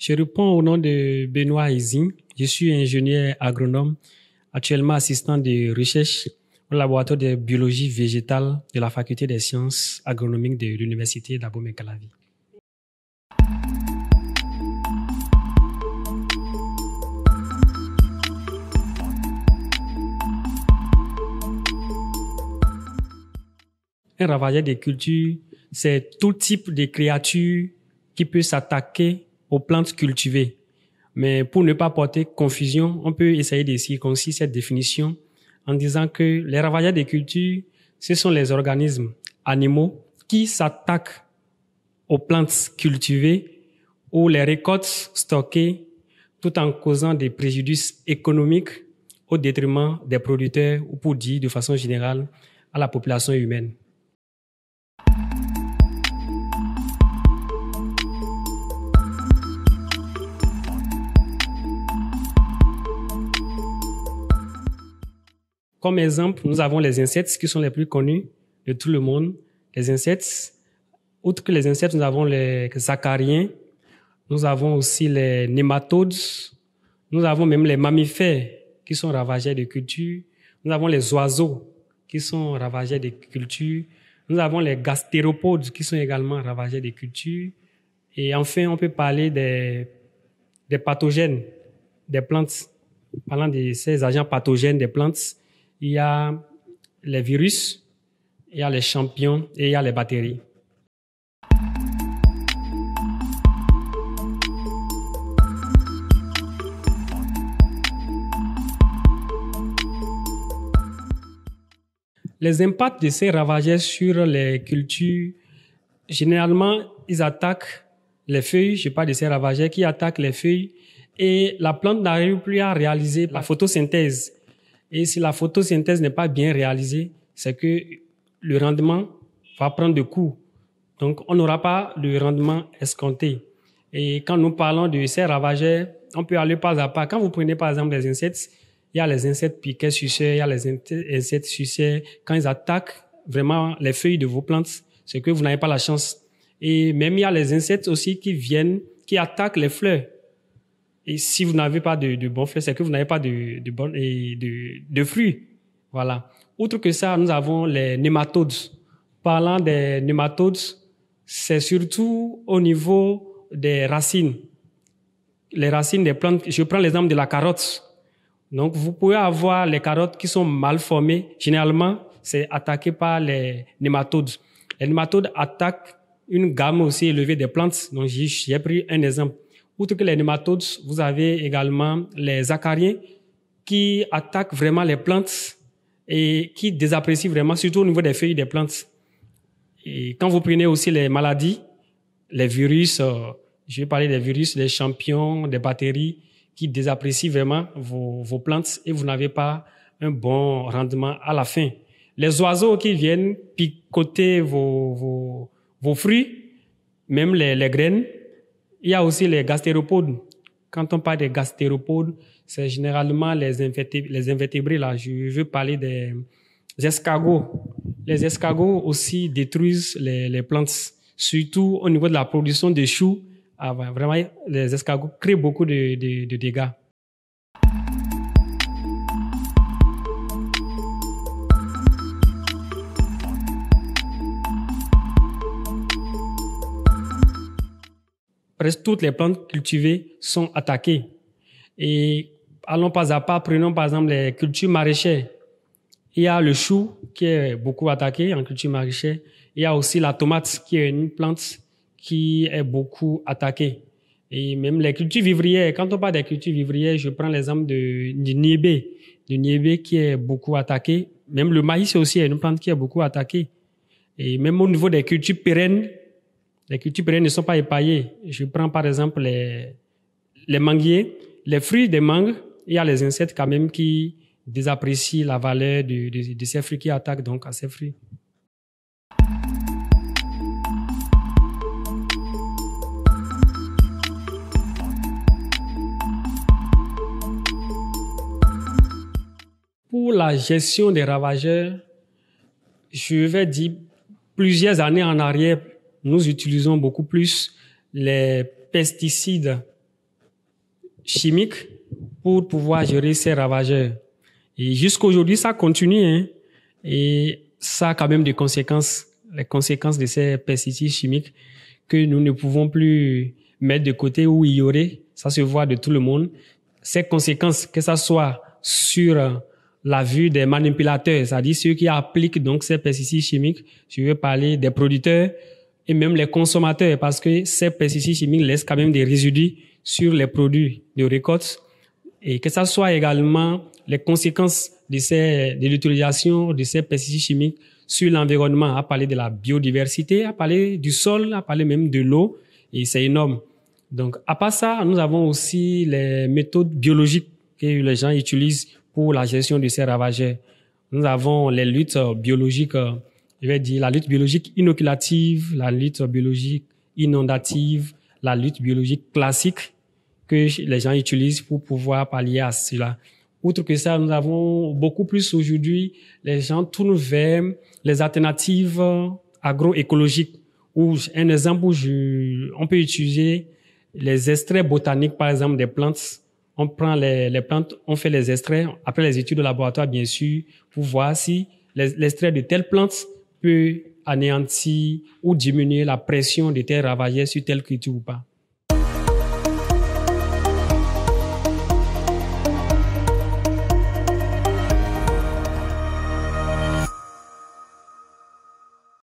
Je réponds au nom de Benoît Izing. Je suis ingénieur agronome, actuellement assistant de recherche au laboratoire de biologie végétale de la faculté des sciences agronomiques de l'université d'Abomey-Calavi. Un ravageur des cultures, c'est tout type de créature qui peut s'attaquer aux plantes cultivées. Mais pour ne pas porter confusion, on peut essayer de circoncire cette définition en disant que les ravageurs des cultures, ce sont les organismes animaux qui s'attaquent aux plantes cultivées ou les récoltes stockées tout en causant des préjudices économiques au détriment des producteurs ou pour dire de façon générale à la population humaine. Comme exemple, nous avons les insectes qui sont les plus connus de tout le monde. Les insectes, outre que les insectes, nous avons les acariens, nous avons aussi les nématodes, nous avons même les mammifères qui sont ravageurs de cultures, nous avons les oiseaux qui sont ravageurs de cultures, nous avons les gastéropodes qui sont également ravageurs de cultures. Et enfin, on peut parler des pathogènes des plantes. Parlant de ces agents pathogènes des plantes, il y a les virus, il y a les champignons et il y a les bactéries. Les impacts de ces ravageurs sur les cultures, généralement, ils attaquent les feuilles. Je parle de ces ravageurs qui attaquent les feuilles et la plante n'arrive plus à réaliser la photosynthèse. Et si la photosynthèse n'est pas bien réalisée, c'est que le rendement va prendre de coups. Donc, on n'aura pas le rendement escompté. Et quand nous parlons de ces ravageurs, on peut aller pas à pas. Quand vous prenez par exemple les insectes, il y a les insectes piquets suceurs, il y a les insectes suceurs. Quand ils attaquent vraiment les feuilles de vos plantes, c'est que vous n'avez pas la chance. Et même il y a les insectes aussi qui attaquent les fleurs. Et si vous n'avez pas de bons fleurs, c'est que vous n'avez pas de fruits. Voilà. Outre que ça, nous avons les nématodes. Parlant des nématodes, c'est surtout au niveau des racines. Les racines des plantes, je prends l'exemple de la carotte. Donc, vous pouvez avoir les carottes qui sont mal formées. Généralement, c'est attaqué par les nématodes. Les nématodes attaquent une gamme aussi élevée des plantes. Donc, j'ai pris un exemple. Outre que les nématodes, vous avez également les acariens qui attaquent vraiment les plantes et qui désapprécient vraiment, surtout au niveau des feuilles des plantes. Et quand vous prenez aussi les maladies, les virus, je vais parler des virus, des champignons, des bactéries qui désapprécient vraiment vos plantes et vous n'avez pas un bon rendement à la fin. Les oiseaux qui viennent picoter vos fruits, même les graines. Il y a aussi les gastéropodes. Quand on parle des gastéropodes, c'est généralement les invertébrés. Là, je veux parler des escargots. Les escargots aussi détruisent les plantes, surtout au niveau de la production de choux. Vraiment, les escargots créent beaucoup de dégâts. Presque toutes les plantes cultivées sont attaquées. Et allons pas à pas, prenons par exemple les cultures maraîchères. Il y a le chou qui est beaucoup attaqué en culture maraîchère. Il y a aussi la tomate qui est une plante qui est beaucoup attaquée. Et même les cultures vivrières, quand on parle des cultures vivrières, je prends l'exemple du niébé qui est beaucoup attaqué. Même le maïs aussi est une plante qui est beaucoup attaquée. Et même au niveau des cultures pérennes, les cultures pérennes ne sont pas épaillées. Je prends par exemple les manguiers, les fruits des mangues. Il y a les insectes quand même qui désapprécient la valeur de ces fruits, qui attaquent donc à ces fruits. Pour la gestion des ravageurs, je vais dire plusieurs années en arrière, nous utilisons beaucoup plus les pesticides chimiques pour pouvoir gérer ces ravageurs. Et jusqu'à aujourd'hui, ça continue, hein, et ça a quand même des conséquences, les conséquences de ces pesticides chimiques que nous ne pouvons plus mettre de côté ou ignorer. Ça se voit de tout le monde. Ces conséquences, que ça soit sur la vue des manipulateurs, c'est-à-dire ceux qui appliquent donc ces pesticides chimiques, je veux parler des producteurs et même les consommateurs, parce que ces pesticides chimiques laissent quand même des résidus sur les produits de récolte, et que ça soit également les conséquences de l'utilisation de ces pesticides chimiques sur l'environnement, à parler de la biodiversité, à parler du sol, à parler même de l'eau, et c'est énorme. Donc, à part ça, nous avons aussi les méthodes biologiques que les gens utilisent pour la gestion de ces ravageurs. Nous avons les luttes biologiques, je vais dire la lutte biologique inoculative, la lutte biologique inondative, la lutte biologique classique que les gens utilisent pour pouvoir pallier à cela. Outre que ça, nous avons beaucoup plus aujourd'hui, les gens tournent vers les alternatives agroécologiques. Où, un exemple où on peut utiliser les extraits botaniques, par exemple, des plantes. On prend les plantes, on fait les extraits, après les études de laboratoire, bien sûr, pour voir si l'extrait de telle plante peut anéantir ou diminuer la pression de tels ravageurs sur telle culture ou pas.